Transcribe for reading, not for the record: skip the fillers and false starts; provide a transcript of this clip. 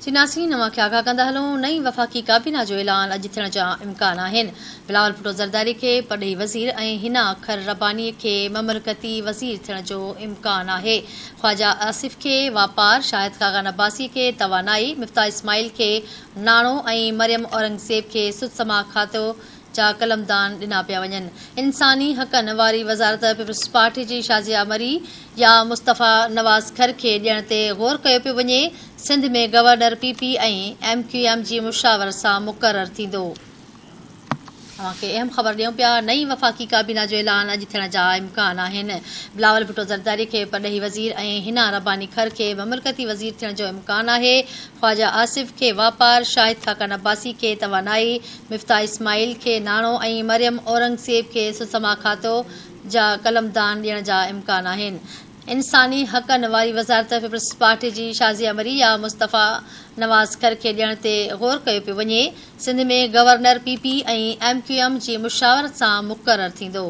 चिनासी नवां खे आगाह कंदा हलूं। नई वफ़ाक़ी काबीना जो ऐलान अॼु थियण जा इम्कान आहिनि। बिलावल भुट्टो ज़रदारी खे परॾेही वज़ीर ऐं हिना अख़र रब्बानी खे ममलकती वज़ीर थियण जो इम्कान आहे। ख़्वाजा आसिफ़ खे वापार, शाहिद खाक़ान अब्बासी खे तवानाई, मिफ्ताह इस्माइल खे नाणो ऐं मरियम औरंगज़ेब खे सुदसमा खातो जा कलमदान ॾिना पिया वञनि। इंसानी हक़नि वारी वज़ारत पीपल्स पार्टी जी शाज़िया मरी या मुस्तफ़ा नवाज़ खर खे ॾियण ते ग़ौर कयो पियो वञे। सिंध में गवर्नर PP ऐं MQM जी मुशावरत सां मुक़ररु थींदो। तव्हांखे अहम ख़बर ॾियूं पिया। नई वफ़ाक़ी काबीना जो ऐलान अॼु थियण जा इम्कान आहिनि। बिलावल भुट्टो ज़रदारी खे परॾेही वज़ीर ऐं हिना रब्बानी खर खे ममलकती वज़ीर थियण जो इम्कान आहे। ख़्वाजा आसिफ़ खे वापार, शाहिद खाक़ान अब्बासी खे तवानाई, मिफ्ताह इस्माइल खे नाणो ऐं मरियम औरंगज़ेब खे सुदसमा खातो जा कलमदान ॾियण जा इम्कान आहिनि। इंसानी हक़नि वारी वज़ारत पीपल्स पार्टी जी शाज़िया मरी या मुस्तफ़ा नवाज़ खर खे ॾियण ते ग़ौर कयो पियो वञे। सिंध में गवर्नर PP ऐं MQM जी मुशावरत सां मुक़ररु थींदो।